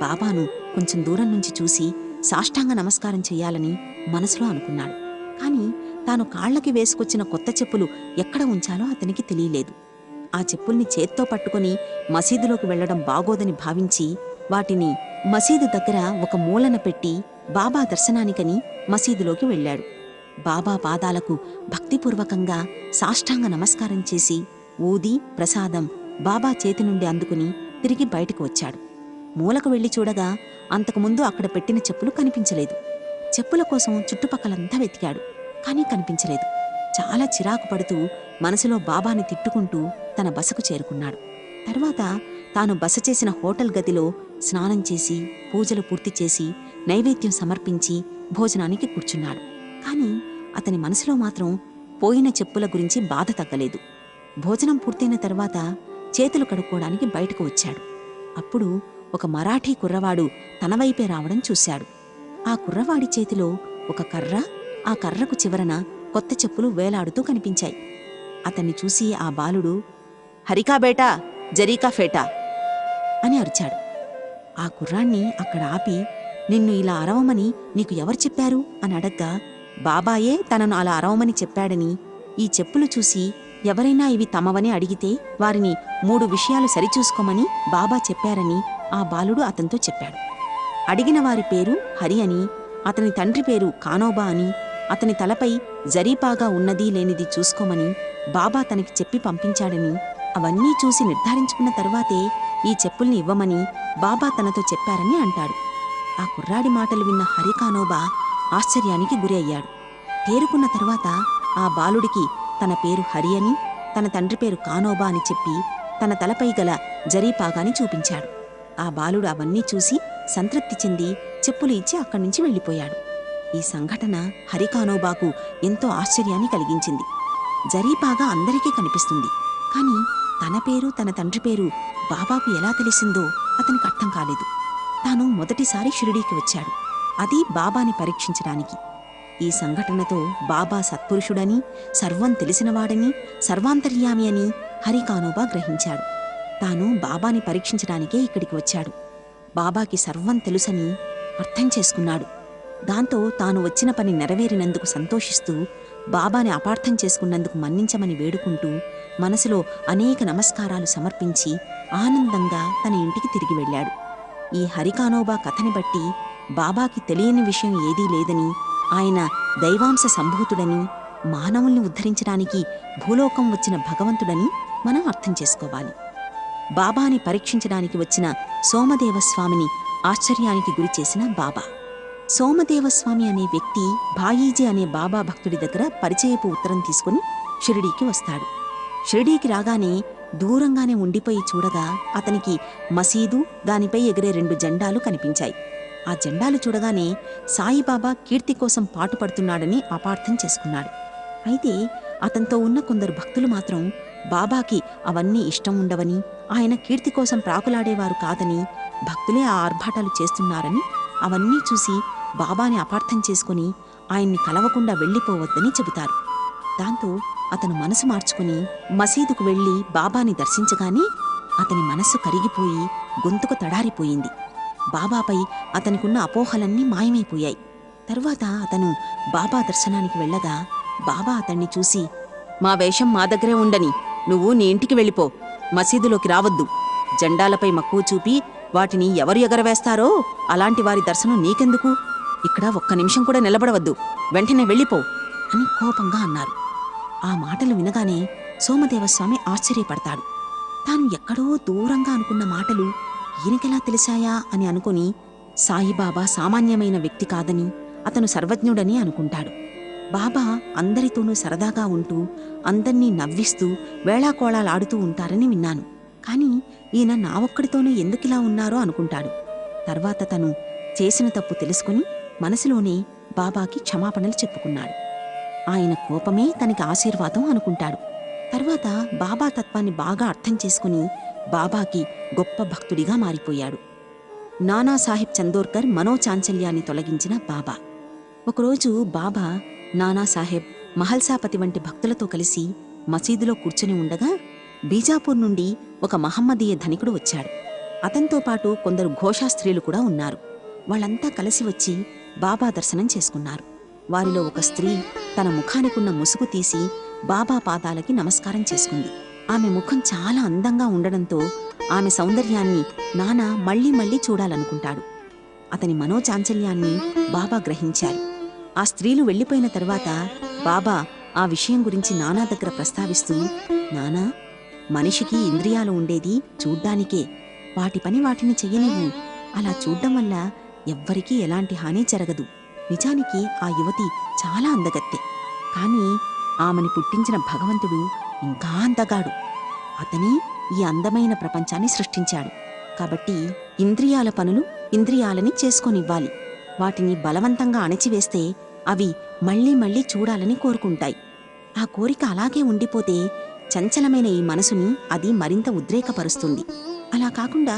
బాబాను కొంచెం దూరం నుంచి చూసి సాష్టాంగ నమస్కారం చెయ్యాలని మనసులో అనుకున్నాడు. కాని తాను కాళ్లకి వేసుకొచ్చిన కొత్త చెప్పులు ఎక్కడ ఉంచాలో అతనికి తెలియలేదు. ఆ చెప్పుల్ని చేత్తో పట్టుకుని మసీదులోకి వెళ్లడం బాగోదని భావించి వాటిని మసీదు దగ్గర ఒక మూలన పెట్టి బాబా దర్శనానికని మసీదులోకి వెళ్ళాడు. బాబా పాదాలకు భక్తిపూర్వకంగా సాష్టాంగ నమస్కారం చేసి ఊది ప్రసాదం బాబా చేతి నుండి అందుకుని తిరిగి బయటకు వచ్చాడు. మూలకు వెళ్లి చూడగా అంతకుముందు అక్కడ పెట్టిన చెప్పులు కనిపించలేదు. చెప్పుల కోసం చుట్టుపక్కలంతా వెతికాడు, కానీ కనిపించలేదు. చాలా చిరాకు పడుతూ మనసులో బాబాని తిట్టుకుంటూ తన బసకు చేరుకున్నాడు. తర్వాత తాను బస చేసిన హోటల్ గదిలో స్నానం చేసి పూజలు పూర్తి చేసి నైవేద్యం సమర్పించి భోజనానికి కూర్చున్నాడు. కాని అతని మనసులో మాత్రం పోయిన చెప్పుల గురించి బాధ తగ్గలేదు. భోజనం పూర్తయిన తర్వాత చేతులు కడుక్కోవడానికి బయటకు వచ్చాడు. అప్పుడు ఒక మరాఠీ కుర్రవాడు తన వైపే రావడం చూశాడు. ఆ కుర్రవాడి చేతిలో ఒక కర్ర, ఆ కర్రకు చివరన కొత్త చెప్పులు వేలాడుతూ కనిపించాయి. అతన్ని చూసి ఆ బాలుడు, హరికా బేటా, జరీకా ఫేటా అని అరిచాడు. ఆ కుర్రాణ్ణి అక్కడ ఆపి, నిన్ను ఇలా అరవమని నీకు ఎవరు చెప్పారు అని అడగ్గా, బాబాయే తనను అలా అరవమని చెప్పాడని, ఈ చెప్పులు చూసి ఎవరైనా ఇవి తమవని అడిగితే వారిని 3 విషయాలు సరిచూసుకోమని బాబా చెప్పారని ఆ బాలుడు అతనితో చెప్పాడు. అడిగిన వారి పేరు హరి అని, అతని తండ్రి పేరు కానోబా అని, అతని తలపై జరీపాగా ఉన్నది లేనిది చూసుకోమని బాబా తనకి చెప్పి పంపించాడని, అవన్నీ చూసి నిర్ధారించుకున్న తరువాతే ఈ చెప్పుల్ని ఇవ్వమని బాబా తనతో చెప్పారని అంటాడు. ఆ కుర్రాడి మాటలు విన్న హరికానోబా ఆశ్చర్యానికి గురి అయ్యాడు. తేరుకున్న తరువాత ఆ బాలుడికి తన పేరు హరి అని, తన తండ్రి పేరు కానోబా అని చెప్పి తన తలపై గల జరీపాగాని చూపించాడు. ఆ బాలుడు అవన్నీ చూసి సంతృప్తి చెంది చెప్పులు ఇచ్చి అక్కడి నుంచి వెళ్ళిపోయాడు. ఈ సంఘటన హరికానోబాకు ఎంతో ఆశ్చర్యాన్ని కలిగించింది. జరీపాగా అందరికీ కనిపిస్తుంది, కాని తన పేరు తన తండ్రి పేరు బాబాకు ఎలా తెలిసిందో అతనికి అర్థం కాలేదు. తాను మొదటిసారి షిరిడీకి వచ్చాడు, అది బాబాని పరీక్షించడానికి. ఈ సంఘటనతో బాబా సత్పురుషుడని, సర్వం తెలిసినవాడని, సర్వాంతర్యామి అని హరికానోబా గ్రహించాడు. తాను బాబాని పరీక్షించడానికే ఇక్కడికి వచ్చాడు. బాబాకి సర్వం తెలుసని అర్థం చేసుకున్నాడు. దాంతో తాను వచ్చిన పని నెరవేరినందుకు సంతోషిస్తూ, బాబాని అపార్థం చేసుకున్నందుకు మన్నించమని వేడుకుంటూ మనసులో అనేక నమస్కారాలు సమర్పించి ఆనందంగా తన ఇంటికి తిరిగి వెళ్ళాడు. ఈ హరికానోబా కథని బట్టి బాబాకి తెలియని విషయం ఏదీ లేదని, ఆయన దైవాంశ సంభూతుడని, మానవుల్ని ఉద్ధరించడానికి భూలోకం వచ్చిన భగవంతుడని మనం అర్థం చేసుకోవాలి. బాబాని పరీక్షించడానికి వచ్చిన సోమదేవస్వామిని ఆశ్చర్యానికి గురిచేసిన బాబా. సోమదేవస్వామి అనే వ్యక్తి భాయీజీ అనే బాబా భక్తుడి దగ్గర పరిచయపు ఉత్తరం తీసుకుని షిరిడీకి వస్తాడు. షిరిడీకి రాగానే దూరంగానే ఉండిపోయి చూడగా అతనికి మసీదు, దానిపై ఎగిరే 2 జెండాలు కనిపించాయి. ఆ జెండాలు చూడగానే సాయిబాబా కీర్తి కోసం పాటుపడుతున్నాడని అపార్థం చేసుకున్నాడు. అయితే అతనితో ఉన్న కొందరు భక్తులు మాత్రం బాబాకి అవన్నీ ఇష్టం ఉండవని, ఆయన కీర్తి కోసం ప్రాకులాడేవారు కాదని, భక్తులే ఆ ఆర్భాటాలు చేస్తున్నారని, అవన్నీ చూసి బాబాని అపార్థం చేసుకుని ఆయన్ని కలవకుండా వెళ్ళిపోవద్దని చెబుతారు. దాంతో అతను మనసు మార్చుకుని మసీదుకు వెళ్లి బాబాని దర్శించగానే అతని మనస్సు కరిగిపోయి గొంతుకు తడారిపోయింది. బాబాపై అతనికున్న అపోహలన్నీ మాయమైపోయాయి. తరువాత అతను బాబా దర్శనానికి వెళ్ళగా బాబా అతన్ని చూసి, మా వేషం మా దగ్గరే ఉండని, నువ్వు నీ ఇంటికి వెళ్ళిపో, మసీదులోకి రావద్దు, జెండాలపై మక్కువ చూపి వాటిని ఎవరు ఎగరవేస్తారో అలాంటి వారి దర్శనం నీకెందుకు, ఇక్కడ ఒక్క నిమిషం కూడా నిలబడవద్దు, వెంటనే వెళ్ళిపో అని కోపంగా అన్నారు. ఆ మాటలు వినగానే సోమదేవస్వామి ఆశ్చర్యపడతాడు. తాను ఎక్కడో దూరంగా అనుకున్న మాటలు ఈయనకెలా తెలిసాయా అని అనుకుని సాయిబాబా సామాన్యమైన వ్యక్తి కాదని, అతను సర్వజ్ఞుడని అనుకుంటాడు. బాబా అందరితోనూ సరదాగా ఉంటూ అందర్నీ నవ్విస్తూ వేళాకోళాలాడుతూ ఉంటారని విన్నాను, కాని ఈయన నా ఒక్కడితోనూ ఎందుకిలా ఉన్నారో అనుకుంటాడు. తర్వాత తను చేసిన తప్పు తెలుసుకుని మనసులోనే బాబాకి క్షమాపణలు చెప్పుకున్నాడు. ఆయన కోపమే తనకి ఆశీర్వాదం అనుకుంటాడు. తర్వాత బాబా తత్వాన్ని బాగా అర్థం చేసుకుని బాబాకి గొప్ప భక్తుడిగా మారిపోయాడు. నానాసాహెబ్ చందోర్కర్ మనోచాంచల్యాన్ని తొలగించిన బాబా. ఒకరోజు బాబా నానాసాహెబ్, మహల్సాపతి వంటి భక్తులతో కలిసి మసీదులో కూర్చుని ఉండగా బీజాపూర్ నుండి ఒక మహమ్మదీయ ధనికుడు వచ్చాడు. అతనితో పాటు కొందరు ఘోషా స్త్రీలు కూడా ఉన్నారు. వాళ్ళంతా కలిసి వచ్చి బాబా దర్శనం చేసుకున్నారు. వారిలో ఒక స్త్రీ తన ముఖానికున్న ముసుగు తీసి బాబా పాదాలకి నమస్కారం చేసుకుంది. ఆమె ముఖం చాలా అందంగా ఉండడంతో ఆమె సౌందర్యాన్ని నానా మళ్లీ మళ్లీ చూడాలనుకుంటాడు. అతని మనోచాంచల్యాన్ని బాబా గ్రహించారు. ఆ స్త్రీలు వెళ్లిపోయిన తర్వాత బాబా ఆ విషయం గురించి నానా దగ్గర ప్రస్తావిస్తూ, నానా, మనిషికి ఇంద్రియాలు ఉండేది చూడ్డానికే, వాటి పని వాటిని చెయ్యనివ్వు, అలా చూడ్డం వల్ల ఎవ్వరికీ ఎలాంటి హాని జరగదు. నిజానికి ఆ యువతి చాలా అందగత్తె, కాని ఆమెని పుట్టించిన భగవంతుడు ఇంకా అందగాడు. అతనే ఈ అందమైన ప్రపంచాన్ని సృష్టించాడు. కాబట్టి ఇంద్రియాల పనులు ఇంద్రియాలని చేసుకొనివ్వాలి. వాటిని బలవంతంగా అణచివేస్తే అవి మళ్లీ మళ్లీ చూడాలని కోరుకుంటాయి. ఆ కోరిక అలాగే ఉండిపోతే చంచలమైన ఈ మనసుని అది మరింత ఉద్రేకపరుస్తుంది. అలా కాకుండా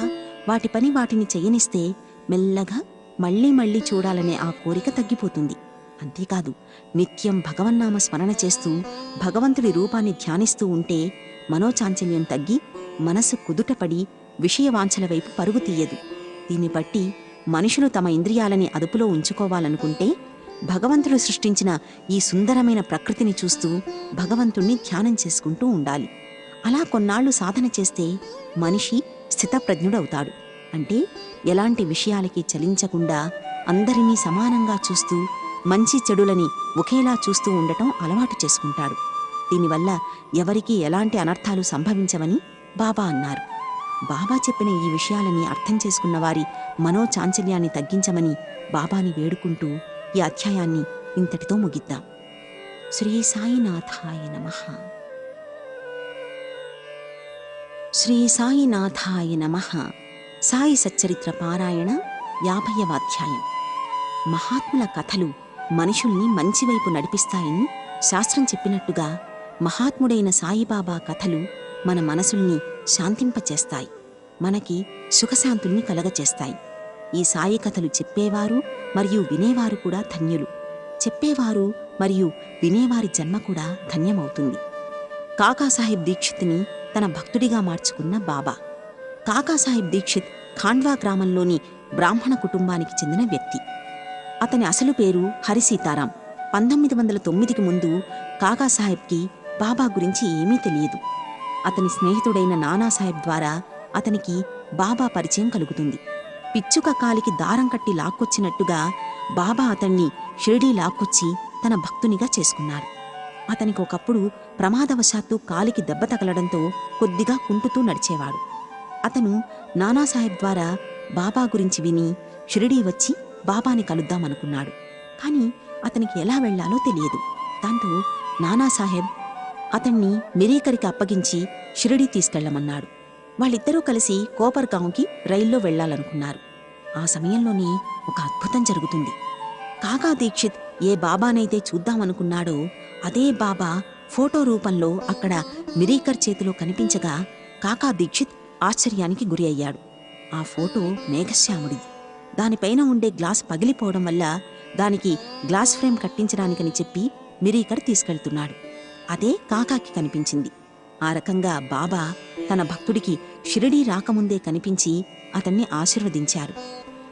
వాటి పని వాటిని చెయ్యనిస్తే మెల్లగా మళ్లీ మళ్లీ చూడాలనే ఆ కోరిక తగ్గిపోతుంది. అంతేకాదు, నిత్యం భగవన్నామ స్మరణ చేస్తూ భగవంతుడి రూపాన్ని ధ్యానిస్తూ ఉంటే మనోచాంచల్యం తగ్గి మనసు కుదుటపడి విషయవాంఛల వైపు పరుగు తీయదు. దీన్ని బట్టి మనుషులు తమ ఇంద్రియాలని అదుపులో ఉంచుకోవాలనుకుంటే భగవంతుడు సృష్టించిన ఈ సుందరమైన ప్రకృతిని చూస్తూ భగవంతుణ్ణి ధ్యానం చేసుకుంటూ ఉండాలి. అలా కొన్నాళ్లు సాధన చేస్తే మనిషి స్థితప్రజ్ఞుడవుతాడు. అంటే ఎలాంటి విషయాలకి చలించకుండా అందరినీ సమానంగా చూస్తూ మంచి చెడులని ఒకేలా చూస్తూ ఉండటం అలవాటు చేసుకుంటాడు. దీనివల్ల ఎవరికీ ఎలాంటి అనర్థాలు సంభవించవని బాబా అన్నారు. బాబా చెప్పిన ఈ విషయాలని అర్థం చేసుకున్న వారి మనోచాంచల్యాన్ని తగ్గించమని బాబాని వేడుకుంటూ ఈ అధ్యాయాన్ని ఇంతటితో ముగిద్దాం. శ్రీ సాయినాథాయ నమః. శ్రీ సాయినాథాయ నమః. సాయి సచ్చరిత్ర పారాయణ 50వ అధ్యాయం. మహాత్ముల కథలు మనుషుల్ని మంచివైపు నడిపిస్తాయని శాస్త్రం చెప్పినట్టుగా మహాత్ముడైన సాయిబాబా కథలు మన మనసుల్ని శాంతింపచేస్తాయి, మనకి సుఖశాంతుల్ని కలగచేస్తాయి. ఈ సాయి కథలు చెప్పేవారు మరియు వినేవారు కూడా ధన్యులు. చెప్పేవారు మరియు వినేవారి జన్మ కూడా ధన్యమవుతుంది. కాకాసాహెబ్ దీక్షిత్ని తన భక్తుడిగా మార్చుకున్న బాబా. కాకాసాహెబ్ దీక్షిత్ ఖాండ్వా గ్రామంలోని బ్రాహ్మణ కుటుంబానికి చెందిన వ్యక్తి. అతని అసలు పేరు హరిసీతారాం. 1909కి ముందు కాకాసాహెబ్కి బాబా గురించి ఏమీ తెలియదు. అతని స్నేహితుడైన నానాసాహెబ్ ద్వారా అతనికి బాబా పరిచయం కలుగుతుంది. పిచ్చుక కాలికి దారం కట్టి లాక్కొచ్చినట్టుగా బాబా అతన్ని షిరిడీ లాక్కొచ్చి తన భక్తునిగా చేసుకున్నాడు. అతనికి ఒకప్పుడు ప్రమాదవశాత్తు కాలికి దెబ్బ తగలడంతో కొద్దిగా కుంటుతూ నడిచేవాడు. అతను నానాసాహెబ్ ద్వారా బాబా గురించి విని షిరిడీ వచ్చి బాబాని కలుద్దామనుకున్నాడు. కాని అతనికి ఎలా వెళ్లాలో తెలియదు. దాంతో నానాసాహెబ్ అతన్ని మిరీకరికి అప్పగించి షిరిడీ తీసుకెళ్లమన్నాడు. వాళ్ళిద్దరూ కలిసి కోపర్గాంకి రైల్లో వెళ్లాలనుకున్నారు. ఆ సమయంలోనే ఒక అద్భుతం జరుగుతుంది. కాకా దీక్షిత్ ఏ బాబానైతే చూద్దామనుకున్నాడో అదే బాబా ఫోటో రూపంలో అక్కడ మిరీకర్ చేతిలో కనిపించగా కాకా దీక్షిత్ ఆశ్చర్యానికి గురి అయ్యాడు. ఆ ఫోటో మేఘశ్యాముడిది. దానిపైన ఉండే గ్లాస్ పగిలిపోవడం వల్ల దానికి గ్లాస్ ఫ్రేమ్ కట్టించడానికని చెప్పి మిరీకర్ తీసుకెళ్తున్నాడు. అదే కాకాకి కనిపించింది. ఆ రకంగా బాబా తన భక్తుడికి షిరిడీ రాకముందే కనిపించి అతన్ని ఆశీర్వదించారు.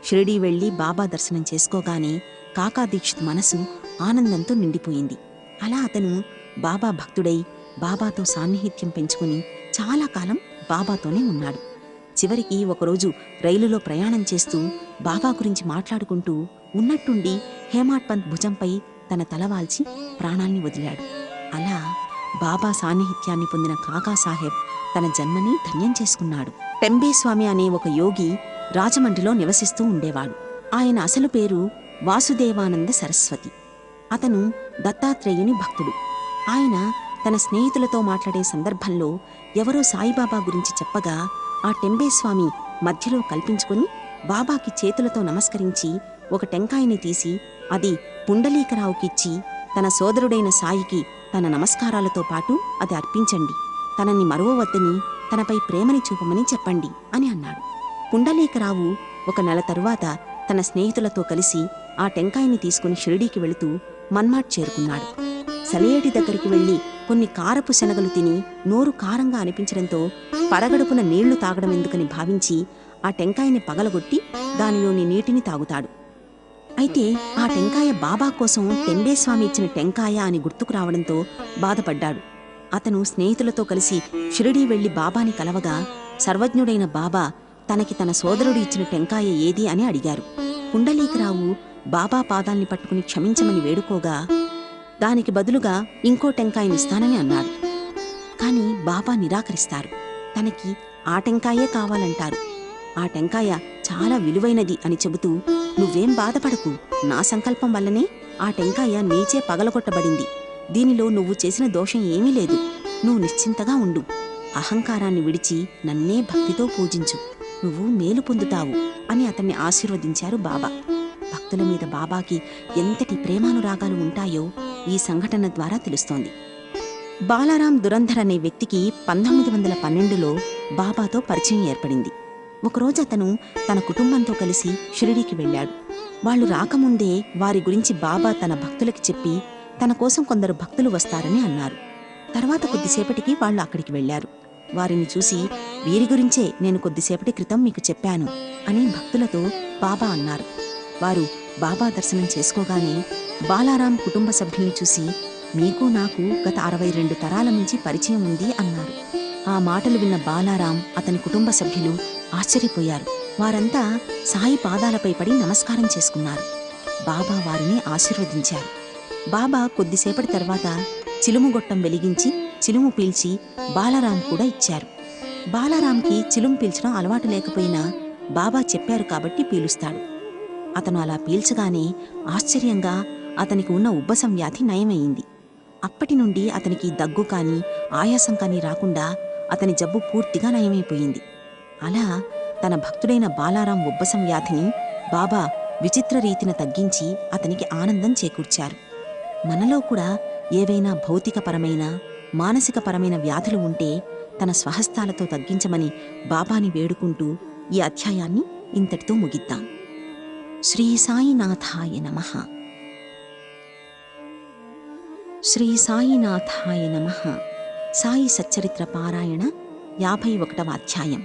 షిరిడీ వెళ్లి బాబా దర్శనం చేసుకోగానే కాకా దీక్షిత్ మనసు ఆనందంతో నిండిపోయింది. అలా అతను బాబా భక్తుడై బాబాతో సాన్నిహిత్యం పెంచుకుని చాలా కాలం బాబాతోనే ఉన్నాడు. చివరికి ఒకరోజు రైలులో ప్రయాణం చేస్తూ బాబా గురించి మాట్లాడుకుంటూ ఉన్నట్టుండి హేమాడ్ పంత్ భుజంపై తన తలవాల్చి ప్రాణాల్ని వదిలాడు. అలా బాబా సాన్నిహిత్యాన్ని పొందిన కాకాసాహెబ్ తన జన్మని ధన్యం చేసుకున్నాడు. టెంబేస్వామి అనే ఒక యోగి రాజమండ్రిలో నివసిస్తూ ఉండేవాడు. ఆయన అసలు పేరు వాసుదేవానంద సరస్వతి. అతను దత్తాత్రేయుని భక్తుడు. ఆయన తన స్నేహితులతో మాట్లాడే సందర్భంలో ఎవరో సాయిబాబా గురించి చెప్పగా ఆ టెంబేస్వామి మధ్యలో కల్పించుకుని బాబాకి చేతులతో నమస్కరించి ఒక టెంకాయని తీసి అది పుండలీకరావుకిచ్చి తన సోదరుడైన సాయికి తన నమస్కారాలతో పాటు అది అర్పించండి, తనని మరువవద్దని, తనపై ప్రేమని చూపమని చెప్పండి అని అన్నాడు. పుండలీకరావు ఒక నెల తరువాత తన స్నేహితులతో కలిసి ఆ టెంకాయని తీసుకుని షిరిడీకి వెళుతూ మన్మాడ్ చేరుకున్నాడు. సలియేటి దగ్గరికి వెళ్లి కొన్ని కారపు శనగలు తిని నోరు కారంగా అనిపించడంతో పరగడుపున నీళ్లు తాగడం ఎందుకని భావించి ఆ టెంకాయని పగలగొట్టి దానిలోని నీటిని తాగుతాడు. అయితే ఆ టెంకాయ బాబా కోసం టెంబేస్వామి ఇచ్చిన టెంకాయ అని గుర్తుకు రావడంతో బాధపడ్డాడు. అతను స్నేహితులతో కలిసి షిరిడీ వెళ్లి బాబాని కలవగా సర్వజ్ఞుడైన బాబా తనకి తన సోదరుడు ఇచ్చిన టెంకాయ ఏది అని అడిగారు. పుండలీకరావు బాబా పాదాల్ని పట్టుకుని క్షమించమని వేడుకోగా దానికి బదులుగా ఇంకో టెంకాయనిస్తానని అన్నాడు. కాని బాబా నిరాకరిస్తారు. తనకి ఆ టెంకాయే కావాలంటారు. ఆ టెంకాయ చాలా విలువైనది అని చెబుతూ, నువ్వేం బాధపడకు, నా సంకల్పం వల్లనే ఆ టెంకాయ నీచే పగలగొట్టబడింది. దీనిలో నువ్వు చేసిన దోషం ఏమీ లేదు. నువ్వు నిశ్చింతగా ఉండు. అహంకారాన్ని విడిచి నన్నే భక్తితో పూజించు, నువ్వు మేలు పొందుతావు అని అతన్ని ఆశీర్వదించారు బాబా. భక్తుల మీద బాబాకి ఎంతటి ప్రేమానురాగాలు ఉంటాయో ఈ సంఘటన ద్వారా తెలుస్తోంది. బాలారాం దురంధర్ అనే వ్యక్తికి 1912లో బాబాతో పరిచయం ఏర్పడింది. ఒకరోజు అతను తన కుటుంబంతో కలిసి షిరిడీకి వెళ్ళాడు. వాళ్లు రాకముందే వారి గురించి బాబా తన భక్తులకి చెప్పి తన కోసం కొందరు భక్తులు వస్తారని అన్నారు. తర్వాత కొద్దిసేపటికి వాళ్లు అక్కడికి వెళ్లారు. వారిని చూసి, వీరి గురించే నేను కొద్దిసేపటి క్రితం మీకు చెప్పాను అని భక్తులతో బాబా అన్నారు. వారు బాబా దర్శనం చేసుకోగానే బాలారాం కుటుంబ సభ్యుల్ని చూసి, మీకు నాకు గత 62 తరాల నుంచి పరిచయం ఉంది అన్నారు. ఆ మాటలు విన్న బాలారాం అతని కుటుంబ సభ్యులు ఆశ్చర్యపోయారు. వారంతా సాయి పాదాలపై పడి నమస్కారం చేసుకున్నారు. బాబా వారిని ఆశీర్వదించారు. బాబా కొద్దిసేపటి తర్వాత చిలుముగొట్టం వెలిగించి చిలుము పీల్చి బాలారాం కూడా ఇచ్చారు. బాలారాంకి చిలుము పీల్చడం అలవాటు లేకపోయినా బాబా చెప్పారు కాబట్టి పీలుస్తాడు. అతను అలా పీల్చగానే ఆశ్చర్యంగా అతనికి ఉన్న ఉబ్బసం వ్యాధి నయమయ్యింది. అప్పటి నుండి అతనికి దగ్గు కానీ ఆయాసం కానీ రాకుండా అతని జబ్బు పూర్తిగా నయమైపోయింది. అలా తన భక్తుడైన బాలారాం ఉబ్బసం వ్యాధిని బాబా విచిత్ర రీతిన తగ్గించి అతనికి ఆనందం చేకూర్చారు. మనలో కూడా ఏవైనా భౌతికపరమైన మానసికపరమైన వ్యాధులు ఉంటే తన స్వహస్తాలతో తగ్గించమని బాబాని వేడుకుంటూ ఈ అధ్యాయాన్ని ఇంతటితో ముగిద్దాం. శ్రీ సాయినాథాయ నమః. శ్రీ సాయినాథాయ నమః. సాయి సచ్చరిత్ర పారాయణ 51వ అధ్యాయం,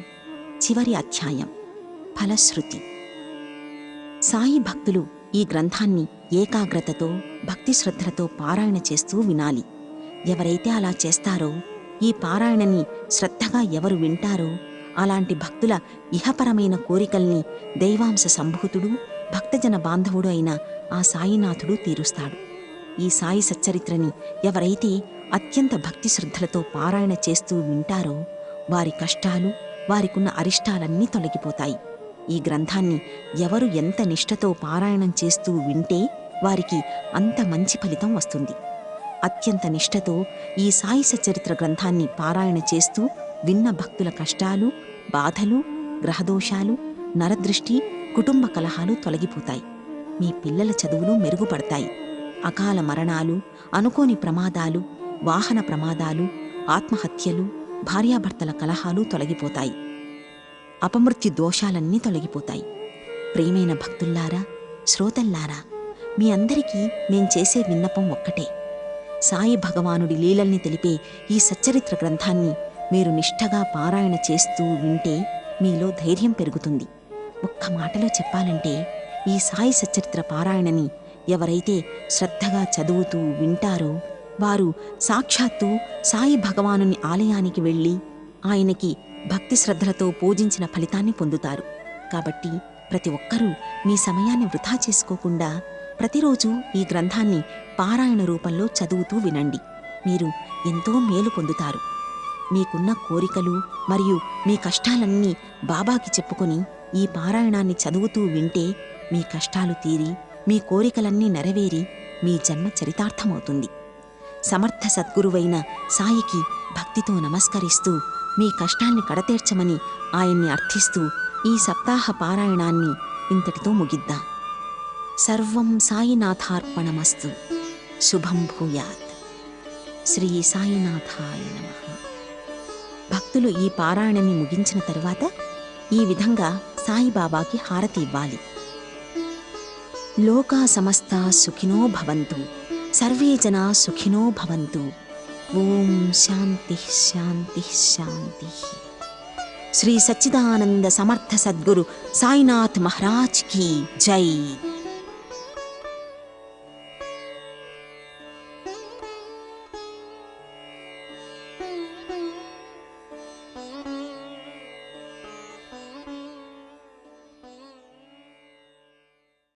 చివరి అధ్యాయం, ఫలశ్రుతి. సాయి భక్తులు ఈ గ్రంథాన్ని ఏకాగ్రతతో భక్తి శ్రద్ధలతో పారాయణ చేస్తూ వినాలి. ఎవరైతే అలా చేస్తారో, ఈ పారాయణని శ్రద్ధగా ఎవరు వింటారో అలాంటి భక్తుల ఇహపరమైన కోరికల్ని దైవాంశ సంభూతుడు భక్తజన బాంధవుడు అయిన ఆ సాయినాథుడు తీరుస్తాడు. ఈ సాయి సచ్చరిత్రని ఎవరైతే అత్యంత భక్తి శ్రద్ధలతో పారాయణ చేస్తూ వింటారో వారి కష్టాలు, వారికున్న అరిష్టాలన్నీ తొలగిపోతాయి. ఈ గ్రంథాన్ని ఎవరు ఎంత నిష్ఠతో పారాయణం చేస్తూ వింటే వారికి అంత మంచి ఫలితం వస్తుంది. అత్యంత నిష్ఠతో ఈ సాయి సచ్చరిత్ర గ్రంథాన్ని పారాయణ చేస్తూ విన్న భక్తుల కష్టాలు, బాధలు, గ్రహదోషాలు, నరదృష్టి, కుటుంబ కలహాలు తొలగిపోతాయి. మీ పిల్లల చదువులు మెరుగుపడతాయి. అకాల మరణాలు, అనుకోని ప్రమాదాలు, వాహన ప్రమాదాలు, ఆత్మహత్యలు, భార్యాభర్తల కలహాలు తొలగిపోతాయి. అపమృత్యు దోషాలన్నీ తొలగిపోతాయి. ప్రియమైన భక్తుల్లారా, శ్రోతల్లారా, మీ అందరికీ మేం చేసే విన్నపం ఒక్కటే. సాయి భగవానుడి లీలల్ని తెలిపే ఈ సచ్చరిత్ర గ్రంథాన్ని మీరు నిష్ఠగా పారాయణ చేస్తూ వింటే మీలో ధైర్యం పెరుగుతుంది. ఒక్క మాటలో చెప్పాలంటే, ఈ సాయి సచ్చరిత్ర పారాయణని ఎవరైతే శ్రద్ధగా చదువుతూ వింటారో వారు సాక్షాత్తు సాయి భగవానుని ఆలయానికి వెళ్ళి ఆయనకి భక్తి శ్రద్ధలతో పూజించిన ఫలితాన్ని పొందుతారు. కాబట్టి ప్రతి ఒక్కరూ మీ సమయాన్ని వృధా చేసుకోకుండా ప్రతిరోజు ఈ గ్రంథాన్ని పారాయణ రూపంలో చదువుతూ వినండి. మీరు ఎంతో మేలు పొందుతారు. మీకున్న కోరికలు మరియు మీ కష్టాలన్నీ బాబాకి చెప్పుకొని ఈ పారాయణాన్ని చదువుతూ వింటే మీ కష్టాలు తీరి, మీ కోరికలన్నీ నెరవేరి మీ జన్మ చరితార్థమవుతుంది. సమర్థ సద్గురువైన సాయికి భక్తితో నమస్కరిస్తూ మీ కష్టాల్ని కడతేర్చమని ఆయన్ని అర్థిస్తూ ఈ సప్తాహ పారాయణాన్ని ఇంతటితో ముగిద్దాం. సర్వం సాయినాథార్పణమస్తు. శుభం భూయాత్. శ్రీ సాయినాథాయ నమః. భక్తులు ఈ పారాయణని ముగించిన తరువాత ఈ విధంగా సాయిబాబాకి హారతి ఇవ్వాలి. లోకా సమస్తా సుఖినో భవంతు, సర్వే జనా సుఖినో భవంతు. ఓం శాంతి శాంతి శాంతి. శ్రీ సచ్చిదానంద సమర్థ సద్గురు సాయినాథ్ మహారాజ్ కీ జై.